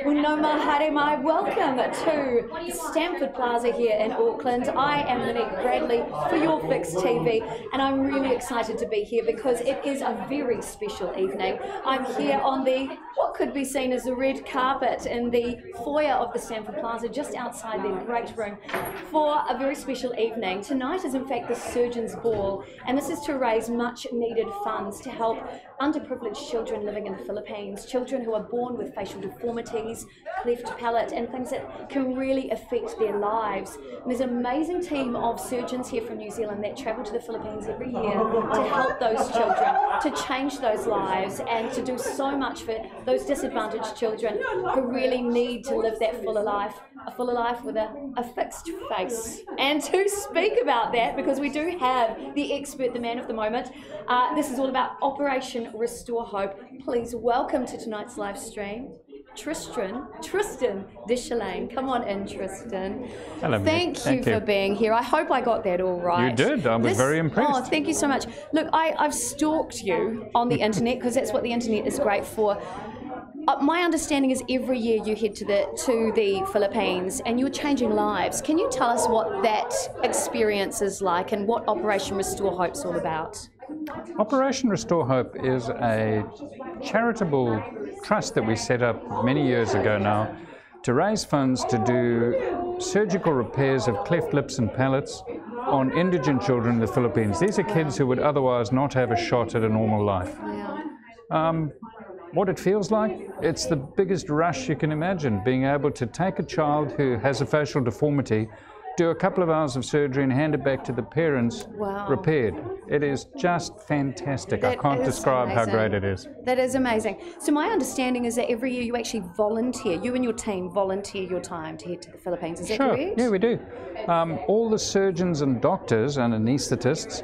Well, no mahare mai, welcome to Stamford Plaza here in Auckland. I am Monique Bradley for Your Fix TV, and I'm really excited to be here because it is a very special evening. I'm here on what could be seen as the red carpet in the foyer of the Stamford Plaza, just outside their great room, for a very special evening. Tonight is in fact the Surgeon's Ball, and this is to raise much needed funds to help underprivileged children living in the Philippines, children who are born with facial deformities, cleft palate, and things that can really affect their lives. And there's an amazing team of surgeons here from New Zealand that travel to the Philippines every year to help those children, to change those lives, and to do so much for those disadvantaged children who really need to live that fuller life, a fuller life with a fixed face. And to speak about that, because we do have the expert, the man of the moment, this is all about Operation Restore Hope. Please welcome to tonight's live stream, Tristan Deschalain. Come on in, Tristan. Hello, Thank you for being here. I hope I got that all right. You did. I was very impressed. Oh, thank you so much. Look, I've stalked you on the internet because that's what the internet is great for. My understanding is every year you head to the Philippines and you're changing lives. Can you tell us what that experience is like and what Operation Restore Hope's all about? Operation Restore Hope is a charitable trust that we set up many years ago now to raise funds to do surgical repairs of cleft lips and palates on indigent children in the Philippines. These are kids who would otherwise not have a shot at a normal life. Yeah. What it feels like, it's the biggest rush you can imagine, being able to take a child who has a facial deformity, do a couple of hours of surgery and hand it back to the parents repaired. It is just fantastic. I can't describe how great it is. That is amazing. So my understanding is that every year you actually volunteer, you and your team volunteer your time to head to the Philippines. Is that correct? Yeah, we do. All the surgeons and doctors and anaesthetists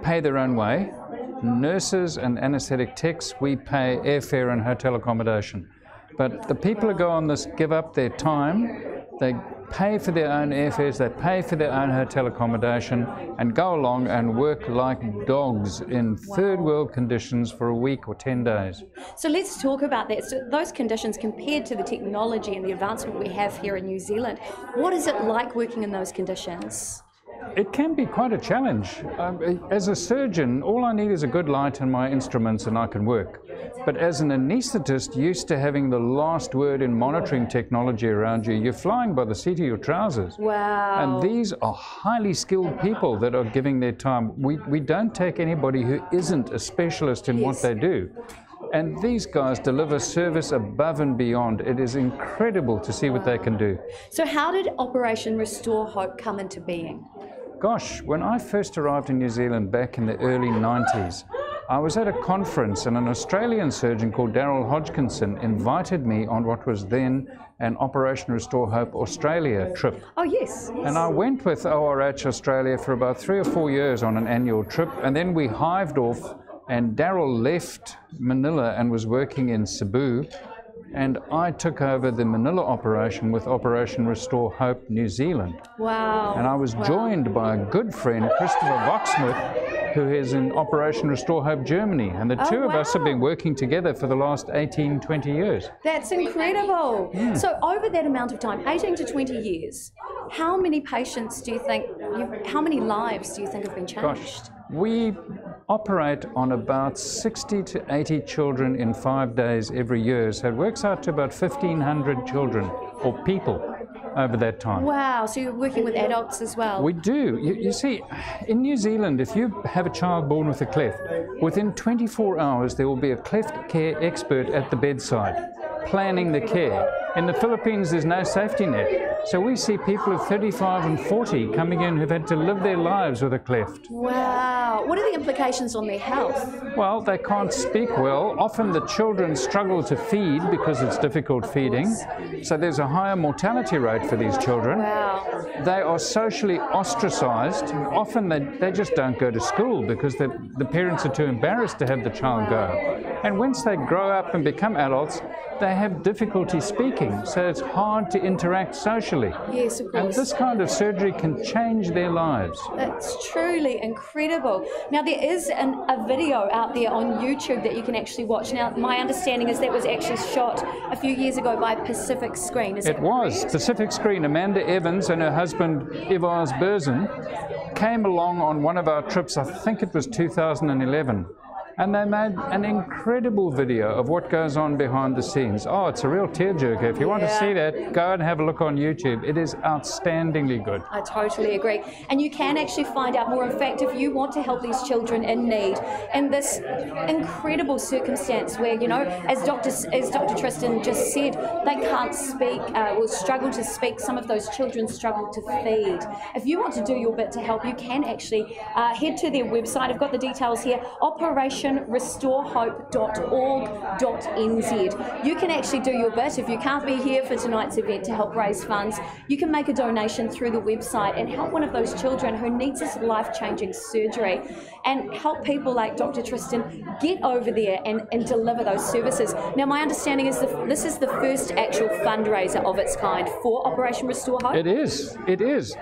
pay their own way. Nurses and anaesthetic techs, we pay airfare and hotel accommodation. But the people who go on this give up their time, they pay for their own airfares, they pay for their own hotel accommodation, and go along and work like dogs in third world conditions for a week or 10 days. So let's talk about that. So those conditions compared to the technology and the advancement we have here in New Zealand, what is it like working in those conditions? It can be quite a challenge. As a surgeon, all I need is a good light and my instruments and I can work. But as an anaesthetist, used to having the last word in monitoring technology around you, you're flying by the seat of your trousers. Wow. And these are highly skilled people that are giving their time. We don't take anybody who isn't a specialist in what they do. And these guys deliver service above and beyond. It is incredible to see what they can do. So how did Operation Restore Hope come into being? Gosh, when I first arrived in New Zealand back in the early 90s, I was at a conference and an Australian surgeon called Daryl Hodgkinson invited me on what was then an Operation Restore Hope Australia trip. Oh, yes. And I went with ORH Australia for about 3 or 4 years on an annual trip, and then we hived off and Daryl left Manila and was working in Cebu, and I took over the Manila operation with Operation Restore Hope New Zealand. Wow. And I was joined by a good friend, Christopher Voxmuth, who is in Operation Restore Hope Germany. And the two of us have been working together for the last 18, 20 years. That's incredible. So over that amount of time, 18 to 20 years, how many patients do you think, how many lives do you think have been changed? Gosh, we operate on about 60 to 80 children in 5 days every year. So it works out to about 1,500 children or people over that time. Wow, so you're working with adults as well? We do. You see, in New Zealand, if you have a child born with a cleft, within 24 hours there will be a cleft care expert at the bedside planning the care. In the Philippines, there's no safety net. So we see people of 35 and 40 coming in who've had to live their lives with a cleft. Wow. What are the implications on their health? Well, they can't speak well. Often the children struggle to feed because it's difficult feeding. So there's a higher mortality rate for these children. Wow. They are socially ostracized. Often they just don't go to school because the parents are too embarrassed to have the child go. And once they grow up and become adults, they have difficulty speaking. So it's hard to interact socially crucially. Yes, of And course. this kind of surgery can change their lives. It's truly incredible. Now, there is a video out there on YouTube that you can actually watch. Now, my understanding is that was actually shot a few years ago by Pacific Screen. Is It was. Pacific Screen. Amanda Evans and her husband, Ivars Berzin, came along on one of our trips, I think it was 2011. And they made an incredible video of what goes on behind the scenes. Oh, it's a real tearjerker. If you want to see that, go and have a look on YouTube. It is outstandingly good. I totally agree. And you can actually find out more. In fact, if you want to help these children in need in this incredible circumstance where, you know, as Dr. Tristan just said, they can't speak, will struggle to speak. Some of those children struggle to feed. If you want to do your bit to help, you can actually head to their website. I've got the details here. operationrestorehope.org.nz. You can actually do your bit. If you can't be here for tonight's event to help raise funds, you can make a donation through the website and help one of those children who needs this life-changing surgery, and help people like Dr. Tristan get over there and deliver those services. Now, my understanding is this is the first actual fundraiser of its kind for Operation Restore Hope. It is. It is.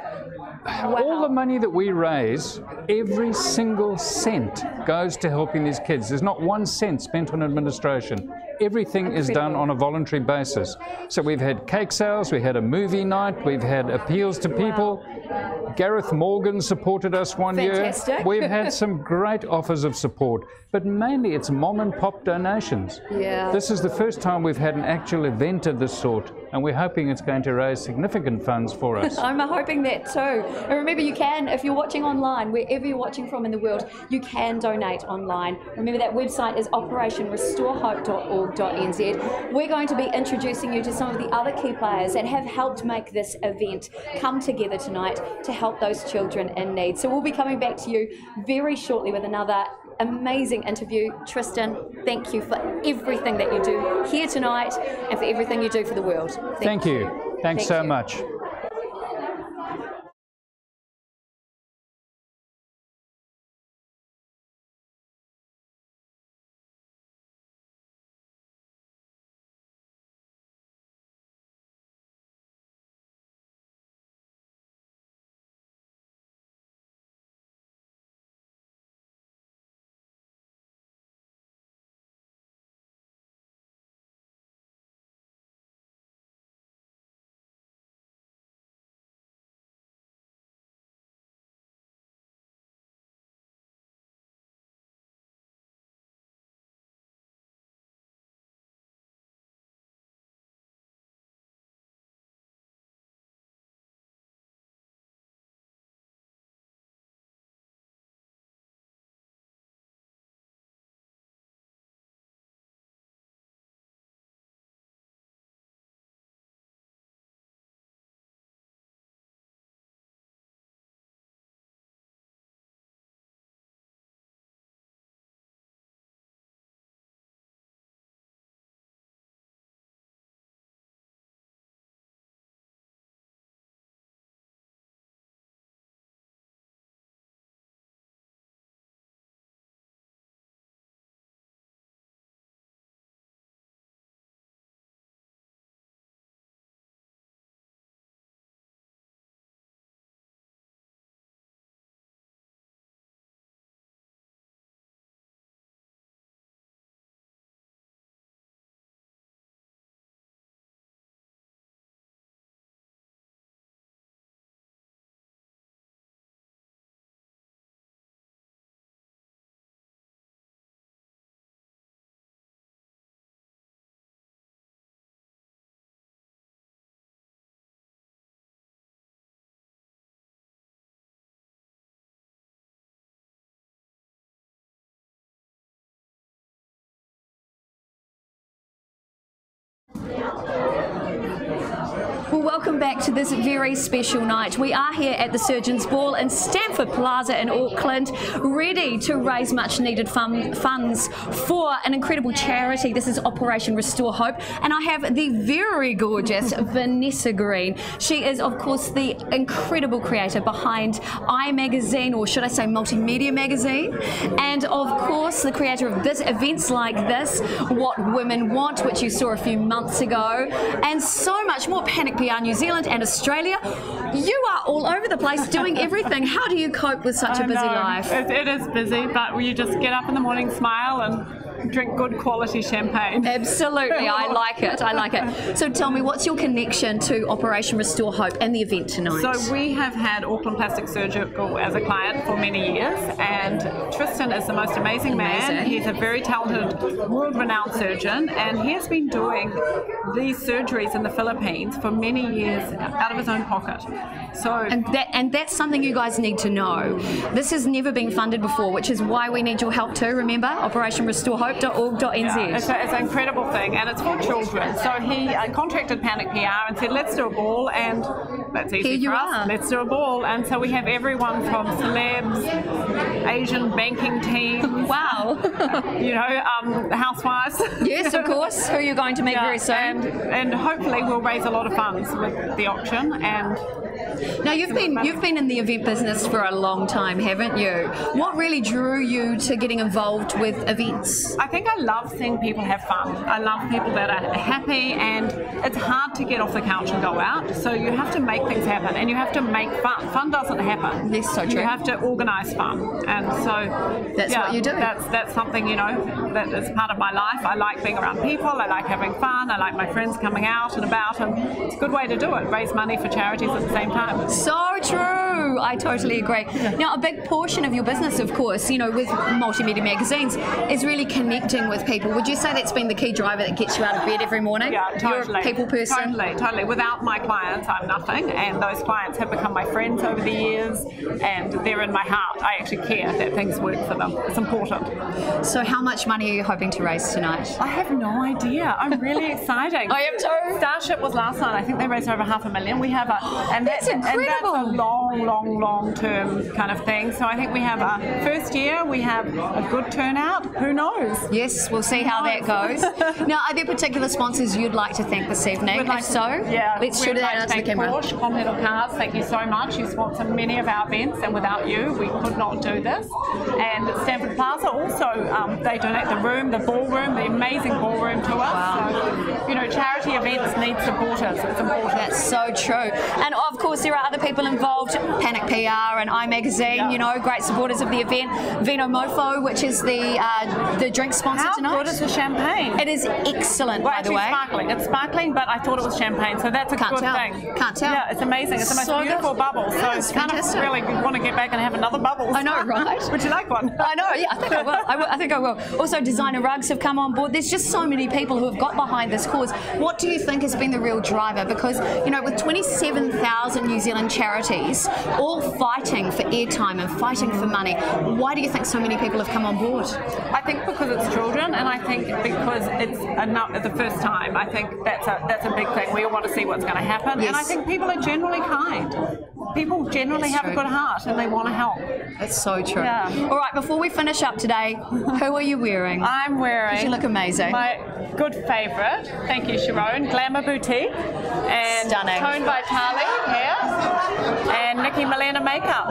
Wow. All the money that we raise, every single cent goes to helping these kids. There's not 1 cent spent on administration. Everything is done on a voluntary basis. So we've had cake sales, we had a movie night, we've had appeals to people. Gareth Morgan supported us one Fantastic. year. We've had some great offers of support, but mainly it's mom and pop donations. Yeah. This is the first time we've had an actual event of this sort, and we're hoping it's going to raise significant funds for us. I'm hoping that too. And remember, you can, if you're watching online, wherever you're watching from in the world, you can donate online. Remember, that website is operationrestorehope.org.nz. We're going to be introducing you to some of the other key players that have helped make this event come together tonight to help those children in need. So we'll be coming back to you very shortly with another amazing interview. Tristan, thank you for everything that you do here tonight and for everything you do for the world. Thank you. Thanks so much. Well, welcome back to this very special night. We are here at the Surgeons Ball in Stamford Plaza in Auckland, ready to raise much needed funds for an incredible charity. This is Operation Restore Hope, and I have the very gorgeous Vanessa Green. She is, of course, the incredible creator behind iMagazine, or should I say Multimedia Magazine, and of course the creator of events like this, What Women Want, which you saw a few months ago, and so much more. Panic PR New Zealand and Australia. You are all over the place doing everything. How do you cope with such a busy life? It is busy, but you just get up in the morning, smile, and drink good quality champagne. Absolutely, I like it. I like it. So tell me, what's your connection to Operation Restore Hope and the event tonight? So we have had Auckland Plastic Surgical as a client for many years, and Tristan is the most amazing man. He's a very talented, world-renowned surgeon, and he has been doing these surgeries in the Philippines for many years out of his own pocket. So and that's something you guys need to know. This has never been funded before, which is why we need your help too. Remember, operationrestorehope.org.nz. Yeah, it's an incredible thing, and it's for children. So he contracted Panic PR and said, let's do a ball, and that's easy for us. Let's do a ball. And so we have everyone from celebs, Asian banking teams. Wow. Housewives. Yes, of course, who you're going to meet very soon. And hopefully we'll raise a lot of funds with the auction. And now you've been in the event business for a long time, haven't you? What really drew you to getting involved with events? I think I love seeing people have fun. I love people that are happy, and it's hard to get off the couch and go out. So you have to make things happen, and you have to make fun. Fun doesn't happen. Yes, so true. You have to organise fun, and so that's what you do. That's something that is part of my life. I like being around people. I like having fun. I like my friends coming out and about, and it's a good way to do it. Raise money for charities at the same time. So true. I totally agree. Now, a big portion of your business, of course, with multimedia magazines, is really connecting with people. Would you say that's been the key driver that gets you out of bed every morning? Yeah, totally. You're a people person? Totally. Without my clients, I'm nothing, and those clients have become my friends over the years, and they're in my heart. I actually care that things work for them. It's important. So how much money are you hoping to raise tonight? I have no idea. I'm really excited. I am too. Starship was last night. I think they raised over $500,000. We have that's incredible. And that's a long-term kind of thing. So I think we have a first year, we have a good turnout. Who knows? Yes, we'll see how that goes. Now, are there particular sponsors you'd like to thank this evening? If so, let's shoot it out to the camera. Porsche, Continental Cars, thank you so much. You sponsor many of our events, and without you, we could not do this. And Stanford Plaza also, they donate the room, the ballroom, the amazing ballroom to us. Wow. So, charity events need supporters. It's important. That's so true. And of course, there are other people involved. Panic PR and iMagazine, great supporters of the event. Vino Mofo, which is the drink sponsor tonight. How good is the champagne? It is excellent, by the way. Sparkling. It's sparkling, but I thought it was champagne, so that's a good thing. Can't tell. Yeah, it's amazing. It's the most beautiful bubble. So it's kind of really want to get back and have another bubble. I know, right? Would you like one? I know. Yeah, I think I will. I think I will. Also, designer rugs have come on board. There's just so many people who have got behind this cause. What do you think has been the real driver? Because with 27,000 New Zealand charities all fighting for airtime and fighting for money, why do you think so many people have come on board? I think because it's children, and I think because it's the first time. I think that's a big thing. We all want to see what's going to happen, and I think people are generally kind. People generally have a good heart, and they want to help. That's so true. Yeah. All right, before we finish up today, who are you wearing? I'm wearing. You look amazing. My good favourite, thank you, Sharon, Glamour Boutique, and stunning. Tone Vitale hair, and Nikki Milena makeup.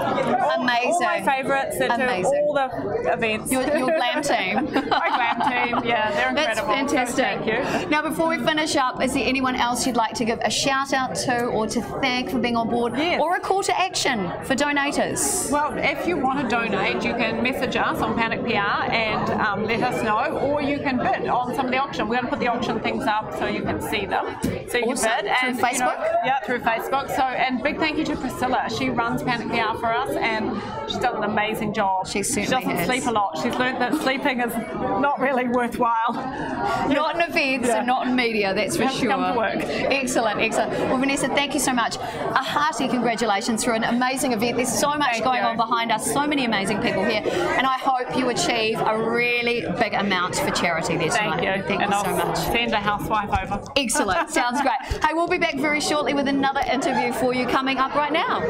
Amazing. All my favourites that do all the events. Your glam team. My glam team, yeah, they're incredible. That's fantastic. So thank you. Now, before we finish up, is there anyone else you'd like to give a shout out to, or to thank for being on board, or a call to action for donators? Well, if you want to donate, you can message us on Panic PR and let us know, or you can bid on some of the auction. We're going to put the auction things up so you can see them. So you can bid. Through Facebook? Through Facebook. So, and big thank you to Priscilla. She runs Panic PR for us, and she's done an amazing job. She doesn't sleep a lot. She's learned that sleeping is not really worthwhile. Not in events and not in media, that's for sure. Come to work. Excellent. Well, Vanessa, thank you so much. A hearty congratulations for an amazing event. There's so much going on behind us, so many amazing people here, and I hope you achieve a really big amount for charity there tonight. Thank you. Thank you so much. Send a housewife over. Excellent. Sounds great. Hey, we'll be back very shortly with another interview for you coming up right now.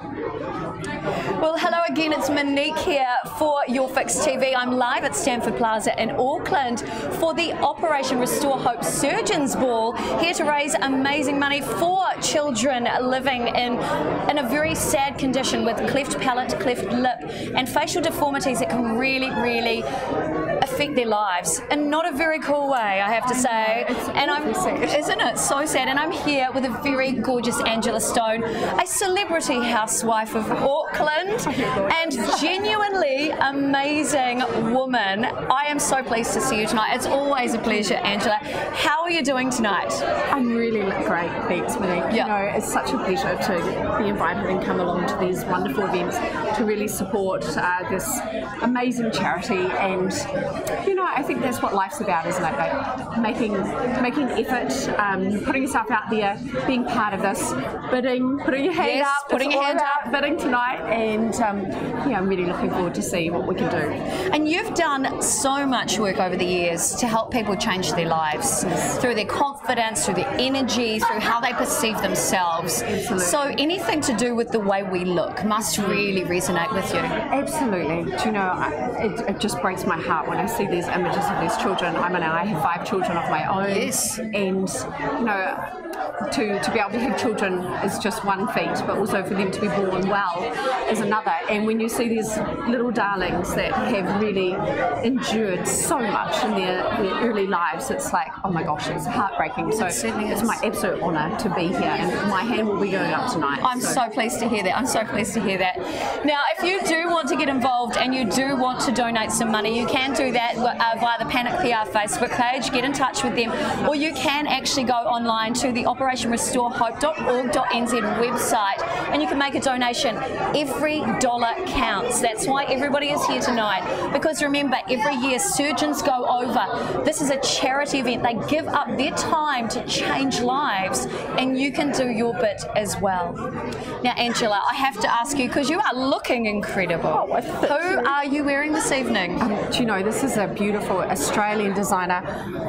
Well, hello again, it's Monique here for Your Fix TV. I'm live at Stamford Plaza in Auckland for the Operation Restore Hope Surgeons Ball, here to raise amazing money for children living in a very sad condition with cleft palate, cleft lip and facial deformities that can really affect their lives in not a very cool way, I have to say. Isn't it so sad? And I'm here with a very gorgeous Angela Stone, a celebrity housewife of Auckland and genuinely amazing woman. I am so pleased to see you tonight. It's always a pleasure, Angela. How are you doing tonight? I'm really great, thanks, Monique. You know, it's such a pleasure to be invited and come along to these wonderful events to really support this amazing charity. And you know, I think that's what life's about, isn't it? Like making effort, putting yourself out there, being part of this, bidding, putting your hand up, bidding tonight, and yeah, I'm really looking forward to see what we can do. And you've done so much work over the years to help people change their lives through their confidence, through their energy, through how they perceive themselves. Absolutely. So anything to do with the way we look must really resonate with you. Absolutely. Do you know, it just breaks my heart when I see these images of these children. I have 5 children of my own. Yes. And you know, to be able to have children is just one feat, but also for them to be born well is another. And when you see these little darlings that have really endured so much in their early lives, it's like, oh my gosh, it's heartbreaking. So it's my absolute honour to be here, and my hand will be going up tonight. I'm so pleased to hear that. I'm so pleased to hear that. Now, if you do want to get involved and you do want to donate some money, you can do that via the Panic PR Facebook page. Get in touch with them, or you can actually go online to the operationrestorehope.org.nz website and you can make a donation. Every dollar counts. That's why everybody is here tonight, because remember, every year surgeons go over. This is a charity event. They give up their time to change lives, and you can do your bit as well. Now, Angela, I have to ask you, because you are looking incredible. Who are you wearing this evening? Do you know, this is a beautiful Australian designer.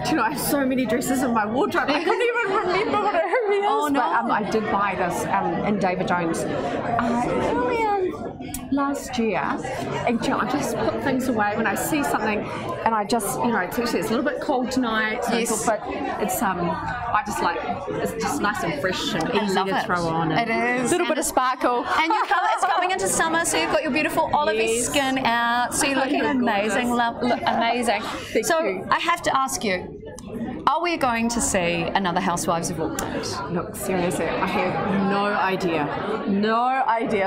Do you know, I have so many dresses in my wardrobe, I couldn't even remember who he is. Oh, no. But I did buy this in David Jones earlier last year, and you know, I just put things away when I see something, and I just, you know, it's a little bit cold tonight, so yes. but it's I just like, it's just nice and fresh and easy to throw on. It is. A little bit of sparkle. And it's coming into summer, so you've got your beautiful olivey skin out, so you're looking amazing, amazing. Thank you. I have to ask you, are we going to see another Housewives of Auckland? Look, seriously, I have no idea.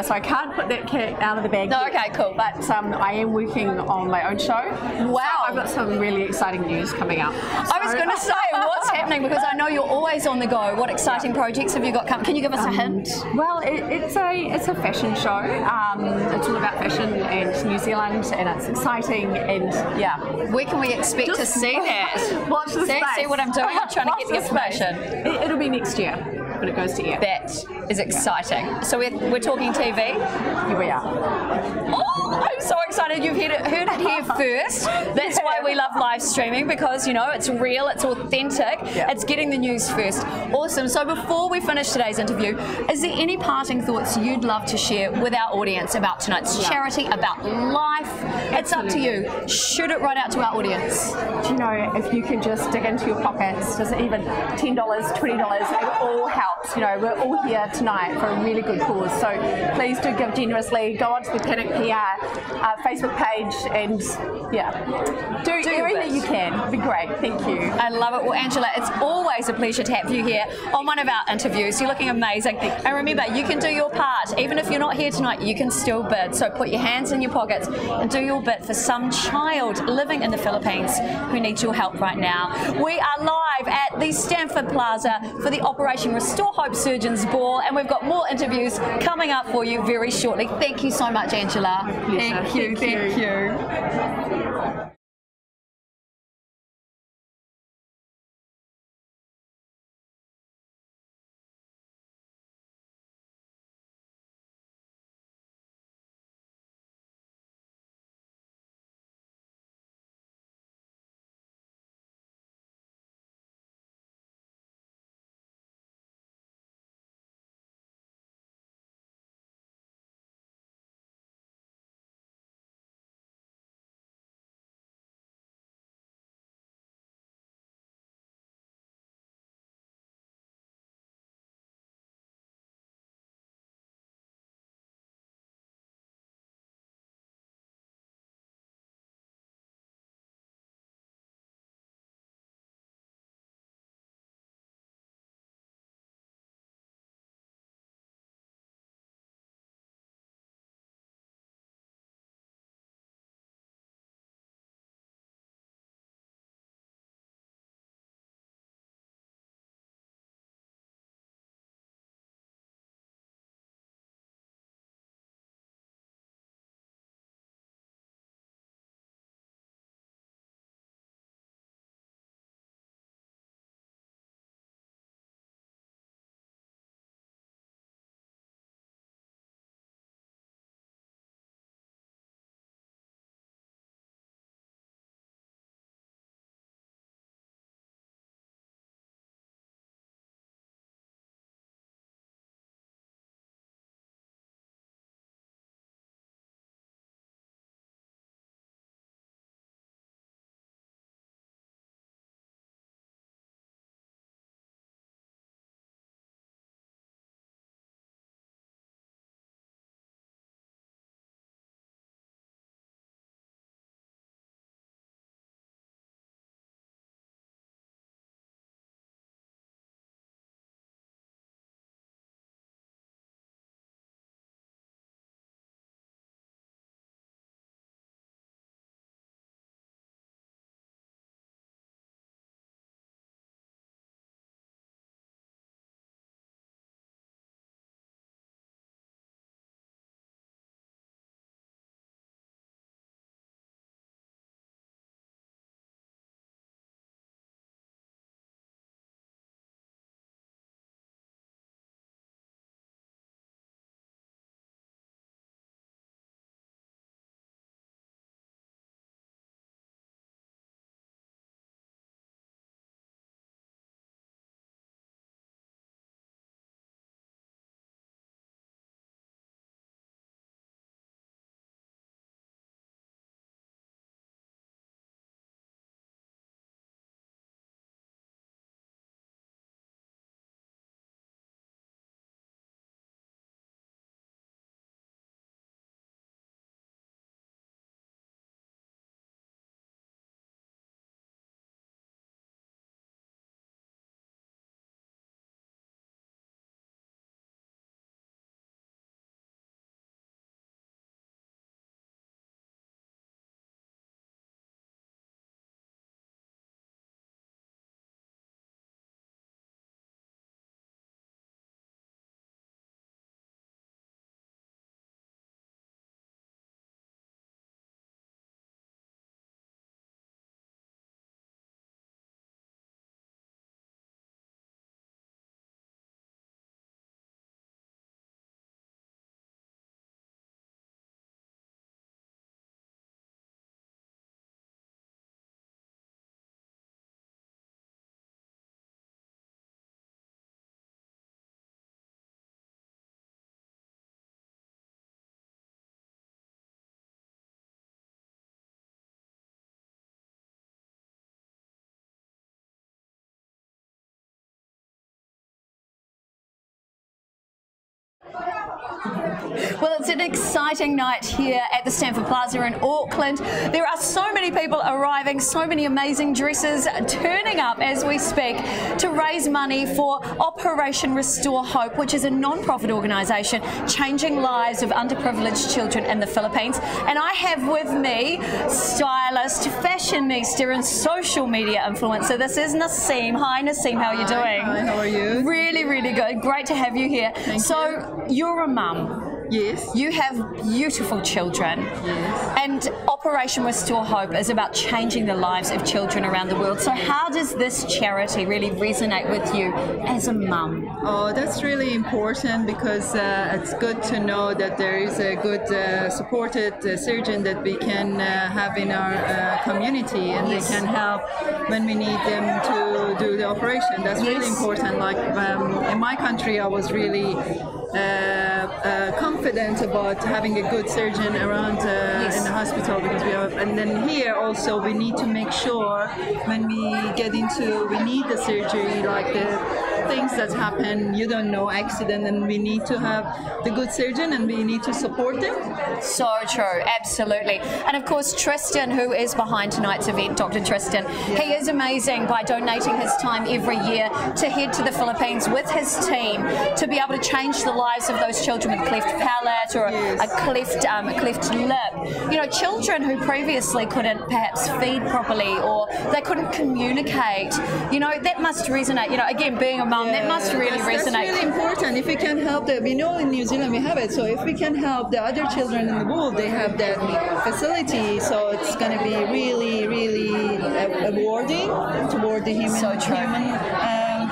So I can't put that cat out of the bag. No, yet. okay, cool. But I am working on my own show. Wow. So I've got some really exciting news coming up. I was going to say, what's happening? Because I know you're always on the go. What exciting projects have you got coming? Can you give us a hint? Well, it's a fashion show. It's all about fashion and New Zealand, and it's exciting, and yeah. Where can we expect to see that? Watch the space. See what I'm doing? I'm trying to get the information. It'll be next year when it goes to air. That is exciting. So we're talking TV? Here we are. Oh, I'm so excited. You've heard it here first. That's why we love live streaming, because, you know, it's real, it's authentic, it's getting the news first. Awesome. So before we finish today's interview, is there any parting thoughts you'd love to share with our audience about tonight's charity, about life? It's up to you. Shoot it right out to our audience. Do you know, if you can just dig into your pockets, does it even $10, $20, it all helps. You know, we're all here tonight for a really good cause, so please do give generously. Go onto the Panic PR Facebook page, and yeah, do everything you can. It'd be great. Thank you. I love it. Well, Angela, it's always a pleasure to have you here on one of our interviews. You're looking amazing. And remember, you can do your part. Even if you're not here tonight, you can still bid. So put your hands in your pockets and do your bit for some child living in the Philippines who needs your help right now. We are live at the Stamford Plaza for the Operation Restore Hope Surgeons Ball, and we've got more interviews coming up for you very shortly. Thank you so much, Angela. Thank you. Well, it's an exciting night here at the Stamford Plaza in Auckland. There are so many people arriving, so many amazing dresses turning up as we speak to raise money for Operation Restore Hope, which is a non-profit organisation changing lives of underprivileged children in the Philippines. And I have with me stylist, fashionista and social media influencer. This is Naseem. Hi Naseem, how are you doing? Hi, how are you? Really, really good. Great to have you here. Thank you. You're a mum. Yes. You have beautiful children. Yes. And Operation Restore Hope is about changing the lives of children around the world. So how does this charity really resonate with you as a mum? Oh, that's really important because it's good to know that there is a good supported surgeon that we can have in our community, and they can help when we need them to do the operation. That's really important. Like in my country, I was really confident about having a good surgeon around in the hospital, because we have, and then here also we need to make sure when we need the surgery, like the things that happen, you don't know, accident, and we need to have the good surgeon and we need to support them. So true, absolutely. And of course Tristan, who is behind tonight's event, Dr. Tristan, he is amazing by donating his time every year to head to the Philippines with his team to be able to change the lives of those children with cleft palate or a cleft lip. You know, children who previously couldn't perhaps feed properly or they couldn't communicate. You know, that must resonate. You know, again, being a mum, that must really resonate. That's really important. If we can help them, we know in New Zealand we have it. So if we can help the other children in the world, they have that facility. So it's going to be really, really rewarding toward the human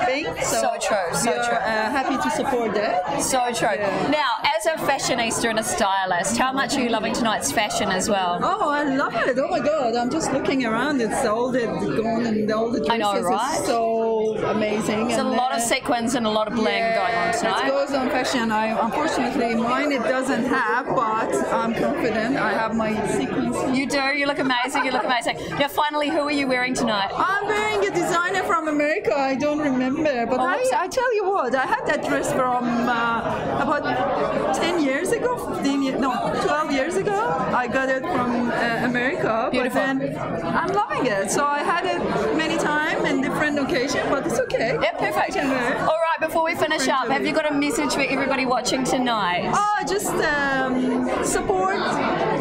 thing. So true. We are happy to support that. So true. Yeah. Now, as a fashionista and a stylist, how much are you loving tonight's fashion as well? Oh, I love it. Oh my God, I'm just looking around. It's all the gown and all the dresses. I know, right? It's so amazing. There's a lot of sequins and a lot of bling going on tonight. It goes on fashion. Unfortunately, mine it doesn't have, but I'm confident. I have my sequins. You do. You look amazing. You look amazing. Now, finally, who are you wearing tonight? I'm wearing a designer from America. I don't remember, but I tell you what, I had that dress from about 10 years ago, 12 years ago. I got it from America. Beautiful. But then I'm loving it. So I had it many times in different occasions, but it's okay. Yeah, perfect. All right, before we finish up, have you got a message for everybody watching tonight? Oh, just support,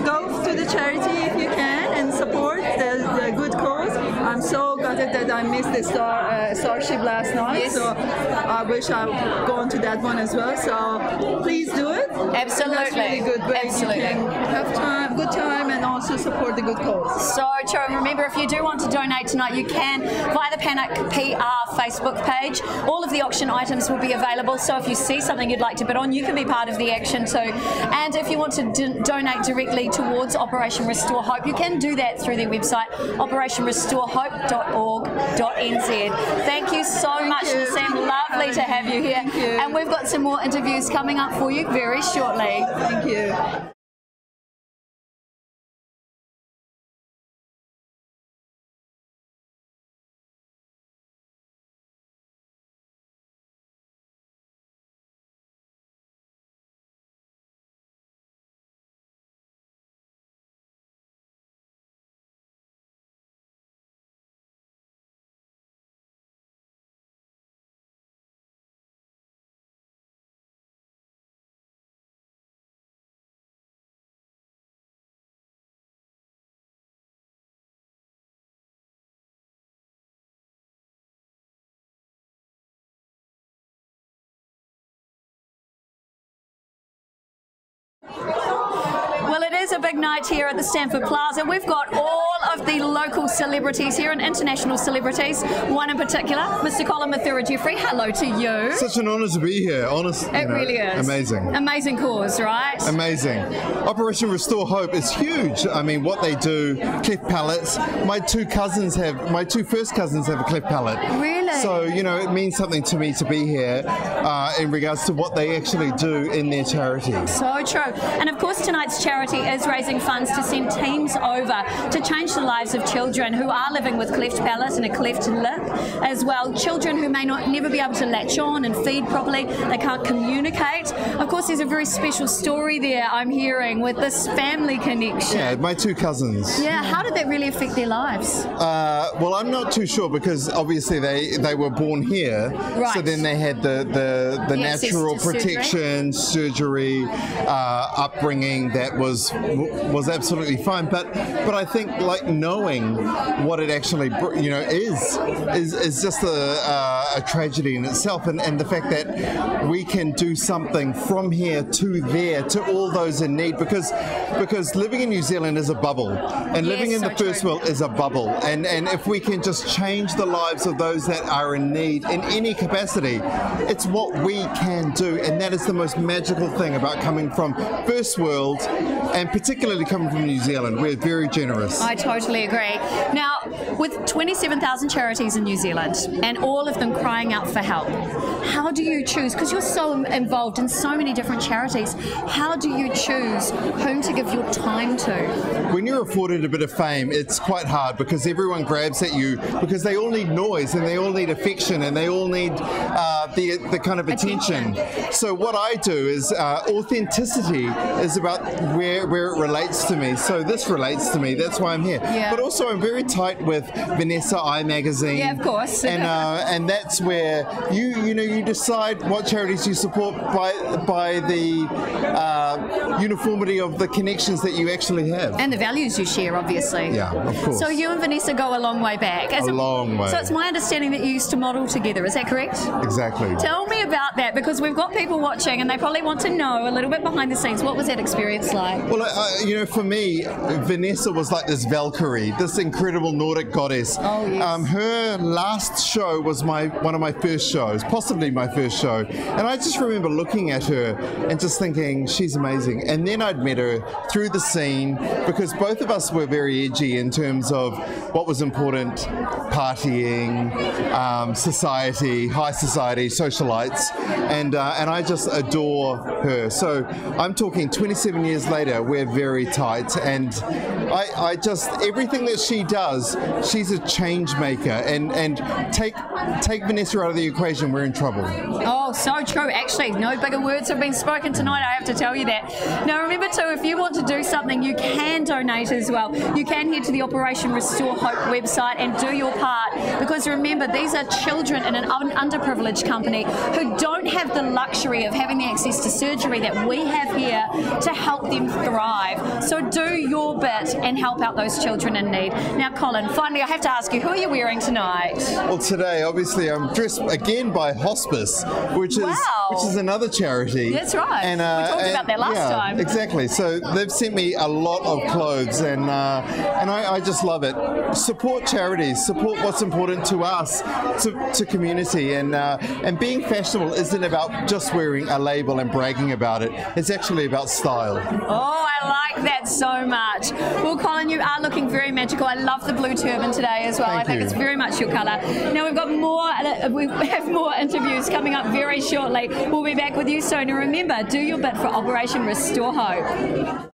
go to the charity if you can, and support the good cause. I'm so gutted that I missed the Starship last night, so I wish I'd gone to that one as well. So please do it. Absolutely. That's really good way Absolutely. you can have good time, and also support the good cause. So true. And remember, if you do want to donate tonight, you can via the Panic PR Facebook page. All of the auction items will be available, so if you see something you'd like to bid on, you can be part of the action too. And if you want to donate directly towards Operation Restore Hope, you can do that through their website, operationrestorehope.org.nz. Thank you so much, Naseem. Lovely to have you here. And we've got some more interviews coming up for you very shortly. Thank you. Well, it is a big night here at the Stamford Plaza. We've got all of the local celebrities here and international celebrities. One in particular, Mr. Colin Mathura-Jeffrey. Hello to you. Such an honour to be here, honestly. It really is. Amazing. Amazing cause, right? Amazing. Operation Restore Hope is huge. I mean, what they do, cleft palates. My two first cousins have a cleft palate. Really? So, you know, it means something to me to be here in regards to what they actually do in their charity. So true. And of course, tonight's charity is raising funds to send teams over to change the lives of children who are living with cleft palate and a cleft lip as well. Children who may never be able to latch on and feed properly. They can't communicate. Of course, there's a very special story there I'm hearing with this family connection. Yeah, my two cousins. Yeah, how did that really affect their lives? Well, I'm not too sure because obviously they were born here, Right. so then they had the access natural to protection, surgery, upbringing that was absolutely fine. But I think like knowing what it actually is just a tragedy in itself, and the fact that we can do something from here to there to all those in need, because living in New Zealand is a bubble, and living in the first world is a bubble, and if we can just change the lives of those that are in need in any capacity, it's what we can do, and that is the most magical thing about coming from first world, and particularly coming from New Zealand. We're very generous. I totally agree. Now, with 27,000 charities in New Zealand and all of them crying out for help, how do you choose, because you're so involved in so many different charities, how do you choose whom to give your time to? When you're afforded a bit of fame, it's quite hard because everyone grabs at you because they all need noise and they all need affection and they all need the kind of attention. So what I do is authenticity is about where it relates to me. So this relates to me. That's why I'm here. Yeah. But also I'm very tight with Vanessa I Magazine. Yeah, of course. And that's where you decide what charities you support by the uniformity of the connections that you actually have. And the values you share, obviously. Yeah, of course. So you and Vanessa go a long way back. A long way. So it's my understanding that you used to model together, is that correct? Exactly. Tell me about that, because we've got people watching and they probably want to know a little bit behind the scenes. What was that experience like? Well, for me, Vanessa was like this Valkyrie, this incredible Nordic goddess. Oh, yes. Her last show was one of my first shows, possibly my first show. And I just remember looking at her and just thinking, she's amazing. And then I'd met her through the scene, because both of us were very edgy in terms of what was important, partying, society, high society, socialites, and I just adore her. So I'm talking 27 years later, we're very tight, and I just, everything that she does, she's a change maker, and take Vanessa out of the equation, we're in trouble. Oh, so true. Actually, no bigger words have been spoken tonight, I have to tell you that. Now remember too, if you want to do something, you can donate as well. You can head to the Operation Restore Hope website and do your part, because remember, these are children in an underprivileged company who don't have the luxury of having the access to surgery that we have here to help them thrive. So do your bit and help out those children in need. Now Colin, finally I have to ask you, who are you wearing tonight? Well, today obviously I'm dressed again by Hospice, which is another charity. That's right. And, we talked about that last time. Exactly. So they've sent me a lot of clothes, and I just love it. Support charities, support what's important to us, to community, and being fashionable isn't about just wearing a label and bragging about it. It's actually about style. Oh, I like that so much. Well, Colin, you are looking very magical. I love the blue turban today as well. Thank I think you. it's very much your colour. Now we've got we have more interviews coming up very shortly. We'll be back with you soon. And remember, do your bit for Operation Restore Hope.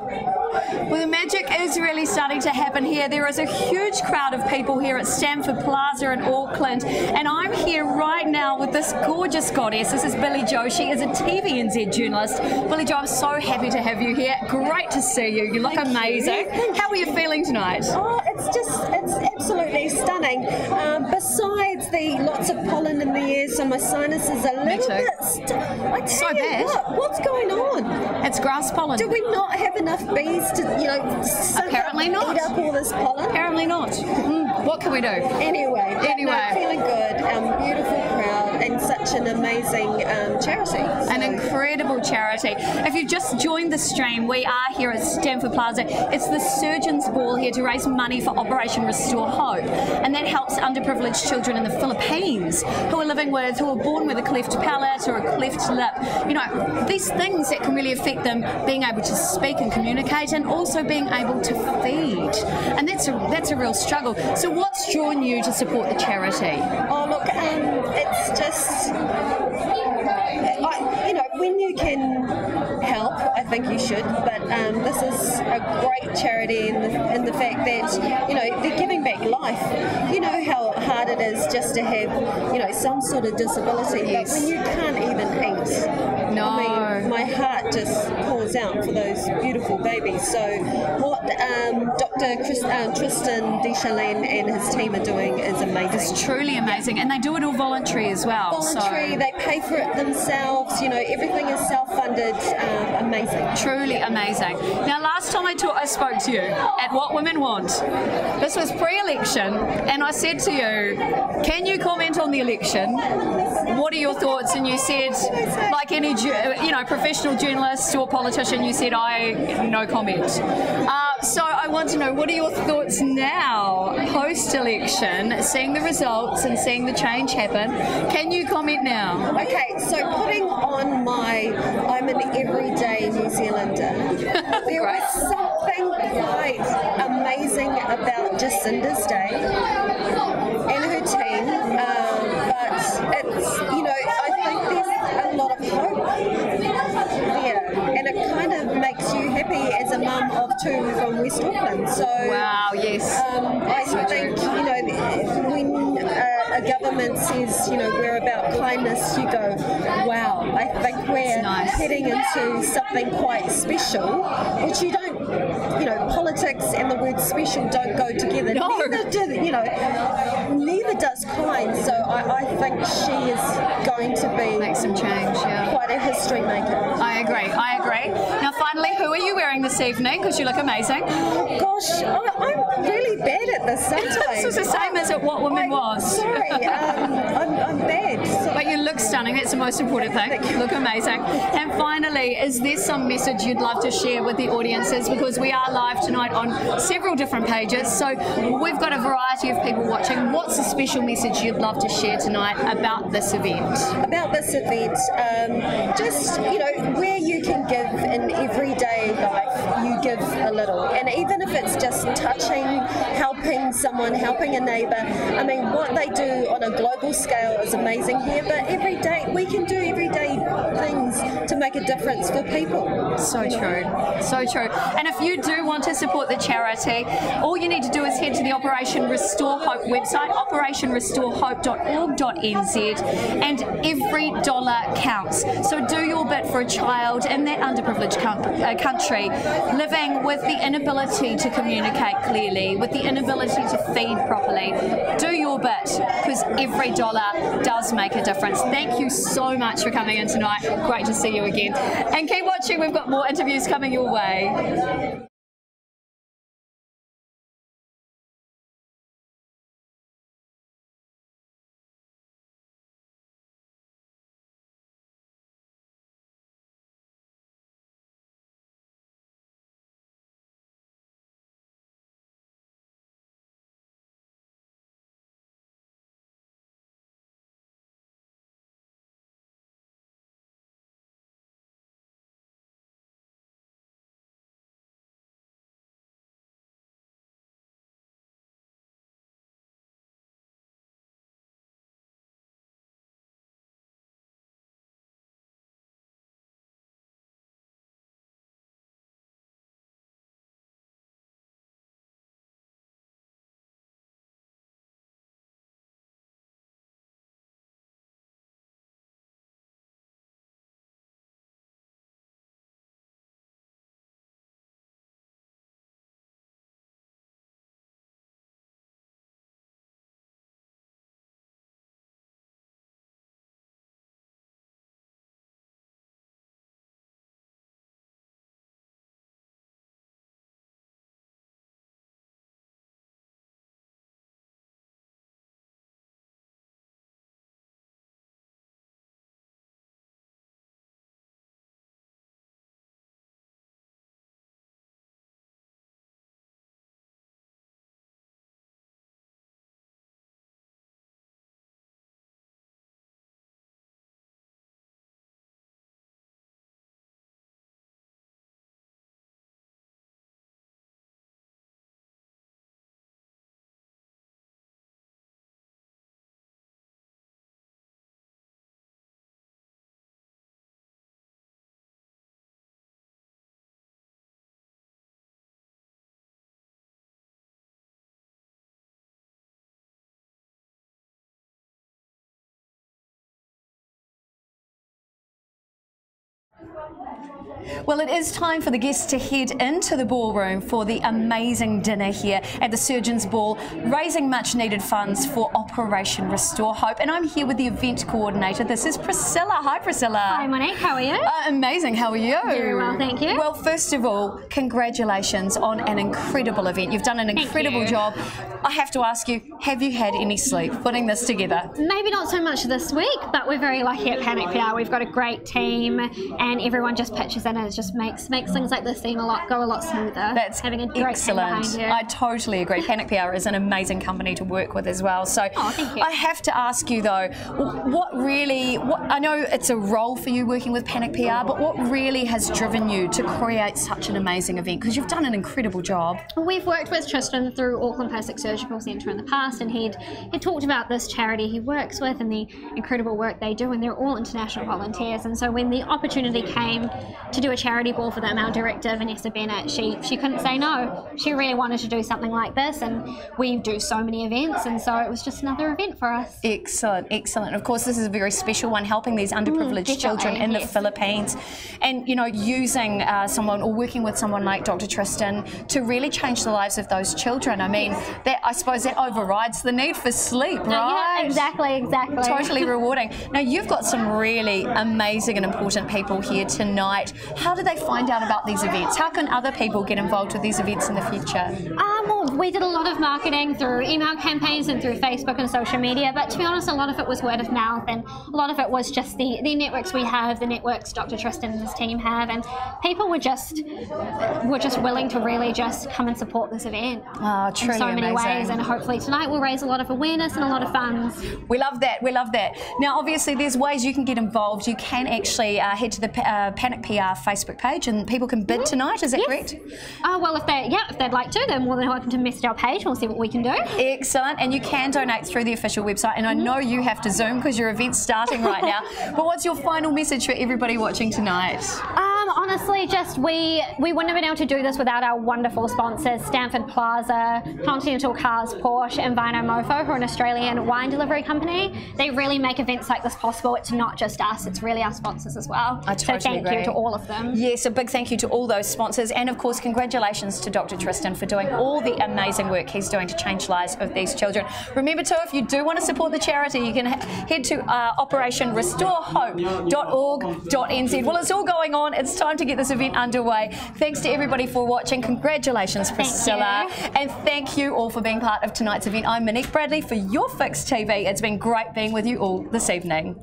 Well, the magic is really starting to happen here. There is a huge crowd of people here at Stamford Plaza in Auckland, and I'm here right now with this gorgeous goddess. This is Billy Jo. She is a TVNZ journalist. Billy Jo, I'm so happy to have you here. Great to see you. You look amazing. How are you feeling tonight? Oh, it's absolutely stunning. Besides the lots of pollen in the air, so my sinuses are a little bit. I tell So you bad. what's going on? It's grass pollen. Do we not have enough bees to, suck Apparently up, not. eat up all this pollen? Apparently not. What can we do? Anyway, no, feeling good. Beautiful crowd and such an amazing charity. An incredible charity. If you've just joined the stream, we are here at Stamford Plaza. It's the Surgeon's Ball here to raise money for Operation Restore Hope, and that helps underprivileged children in the Philippines who are born with a cleft palate or a cleft lip. You know, these things that can really affect them being able to speak and communicate, and also being able to feed. And that's a real struggle. So what's drawn you to support the charity? Oh, look, it's just, when you can help, I think you should, but this is a great charity in the fact that, they're giving back life. You know how hard it is just to have, some sort of disability, but when you can't even eat, No. I mean, my heart just pours out for those beautiful babies. So what Dr. Tristan Deschalene and his team are doing is amazing. It's truly amazing, and they do it all voluntary as well. Voluntary, they pay for it themselves, everything is self-funded, amazing. Truly amazing. Now, last time I spoke to you at What Women Want, this was pre-election, and I said to you, can you comment on the election? What are your thoughts? And you said, like any professional journalist or politician, you said, no comment. So I want to know, what are your thoughts now, post-election, seeing the results and seeing the change happen? Can you comment now? Okay, so putting on I'm an everyday New Zealander, there was something quite amazing about Jacinda's Day and her team, but it's, I think there's a lot of hope there, and it kind of makes you happy as a mum of two from West Auckland. So wow, yes. I think, when a government says, we're about kindness, you go, wow, I think we're heading into something quite special, which you don't, politics and the word special don't go together. No. Neither does kind. So I think she is going to be Make some change, yeah. quite a history maker. I agree. Now, finally, who are you wearing this evening? Because you look amazing. Gosh, I'm really bad at this sometimes. This is the same as at What Women Want. Sorry, I'm bad. So But you look stunning. That's the most important thing. You look amazing. And finally, is there some message you'd love to share with the audiences? Because we are live tonight on several different pages, so we've got a variety of people watching. What's a special message you'd love to share tonight about this event? About this event, just, where you can give in everyday life, you give a little. And even if it's just touching, helping someone, helping a neighbour, I mean, what they do on a global scale is amazing here, but every day, we can do everyday things to make a difference for people. So true. So true. And if you do want to support the charity, all you need to do is head to the Operation Restore Hope website, operationrestorehope.org.nz, and every dollar counts. So do your bit for a child in that underprivileged country living with the inability to communicate clearly, with the inability to feed properly. Do your bit, because every dollar does make a difference. Thank you so much for coming in tonight. Great to see you again. And keep watching, we've got more interviews coming your way. Well, it is time for the guests to head into the ballroom for the amazing dinner here at the Surgeons Ball, raising much needed funds for Operation Restore Hope. And I'm here with the event coordinator. This is Priscilla. Hi, Priscilla. Hi, Monique. How are you? Amazing. How are you? Very well, thank you. Well, first of all, congratulations on an incredible event. You've done an incredible job. I have to ask you, have you had any sleep putting this together? Maybe not so much this week, but we're very lucky at Panic PR. We've got a great team and everyone just pitches in and it just makes things like this go a lot smoother. That's having a great excellent. team behind you. I totally agree. Panic PR is an amazing company to work with as well. So thank you. I have to ask you though, I know it's a role for you working with Panic PR, but what really has driven you to create such an amazing event? Because you've done an incredible job. We've worked with Tristan through Auckland Plastic Surgical Centre in the past, and he'd talked about this charity he works with and the incredible work they do, and they're all international volunteers. And so when the opportunity came to do a charity ball for them, our director Vanessa Bennett, she couldn't say no. She really wanted to do something like this, and we do so many events, and so it was just another event for us. Excellent, excellent. Of course, this is a very special one, helping these underprivileged children in the Philippines, and using someone or working with someone like Dr. Tristan to really change the lives of those children. I mean, I suppose that overrides the need for sleep, right? Yeah, exactly. Totally rewarding. Now, you've got some really amazing and important people here tonight. How do they find out about these events? How can other people get involved with these events in the future? Well, we did a lot of marketing through email campaigns and through Facebook and social media, but to be honest, a lot of it was word of mouth, and a lot of it was just the networks we have, the networks Dr. Tristan and his team have, and people were just willing to really just come and support this event Truly in so many amazing. ways, and hopefully tonight we'll raise a lot of awareness and a lot of funds. We love that. We love that. Now, obviously, there's ways you can get involved. You can actually head to the Panic PR Facebook page, and people can bid tonight. Is that correct? Well, if they'd like to, they're more than welcome to message our page. We'll see what we can do. Excellent. And you can donate through the official website. And I know you have to Zoom because your event's starting right now. But what's your final message for everybody watching tonight? Honestly, just we wouldn't have been able to do this without our wonderful sponsors, Stanford Plaza, Continental Cars, Porsche, and Vino Mofo, who are an Australian wine delivery company. They really make events like this possible. It's not just us, it's really our sponsors as well. I totally so thank agree. you to all of them. Yes, a big thank you to all those sponsors, and of course congratulations to Dr. Tristan for doing all the amazing work he's doing to change lives of these children. Remember too, if you do want to support the charity, you can head to operationrestorehope.org.nz. Well, it's all going on. It's time to get this event underway. Thanks to everybody for watching. Congratulations, Priscilla. And thank you all for being part of tonight's event. I'm Monique Bradley for Your Fix TV. It's been great being with you all this evening.